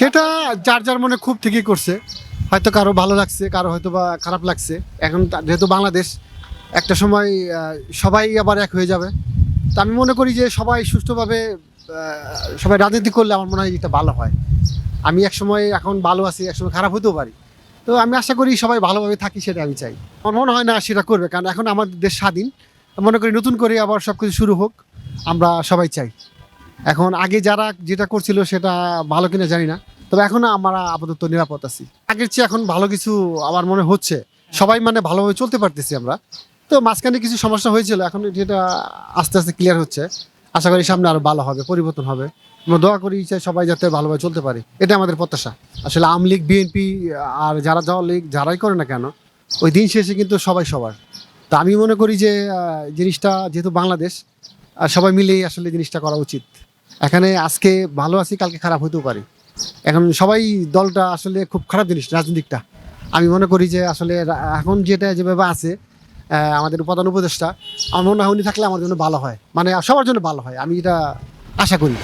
সেটা যার যার মনে খুব ঠিকই করছে, হয়তো কারো ভালো লাগছে, কারো হয়তো বা খারাপ লাগছে। এখন যেহেতু বাংলাদেশ, একটা সময় সবাই আবার এক হয়ে যাবে। তো আমি মনে করি যে সবাই সুষ্ঠুভাবে সবাই রাজনীতি করলে আমার মনে হয় এটা ভালো হয়। আমি এক সময় এখন ভালো আছি, এক সময় খারাপ হতেও পারি। তো আমি আশা করি সবাই ভালোভাবে থাকি, সেটা আমি চাই। আমার মনে হয় না সেটা করবে, কারণ এখন আমাদের দেশ স্বাধীন। মনে করি নতুন করে আবার সব কিছু শুরু হোক, আমরা সবাই চাই। এখন আগে যারা যেটা করছিল সেটা ভালো কিনা জানি না, তবে এখন আমরা আপাতত নিরাপদ আছি। আগের চেয়ে এখন ভালো কিছু আমার মনে হচ্ছে, সবাই মানে ভালোভাবে চলতে পারতেছি আমরা। তো মাঝখানে কিছু সমস্যা হয়েছিল, এখন যেটা আস্তে আস্তে ক্লিয়ার হচ্ছে। আশা করি সামনে আরো ভালো হবে, পরিবর্তন হবে। আমরা দোয়া করি যে সবাই যাতে ভালোভাবে চলতে পারে, এটা আমাদের প্রত্যাশা। আসলে আওয়ামী লীগ, বিএনপি আর যারা যাওয়া লীগ যারাই করে না কেন, ওই দিন শেষে কিন্তু সবাই সবার। তা আমি মনে করি যে জিনিসটা যেহেতু বাংলাদেশ, আর সবাই মিলেই আসলে জিনিসটা করা উচিত। এখানে আজকে ভালো আছি, কালকে খারাপ হতেও পারি। এখন সবাই দলটা আসলে খুব খারাপ জিনিস রাজনীতিকটা। আমি মনে করি যে আসলে এখন যেটা যেভাবে আছে, আমাদের প্রধান উপদেষ্টা, আমার মনে হয় উনি থাকলে আমার জন্য ভালো হয়, মানে সবার জন্য ভালো হয়, আমি এটা আশা করি।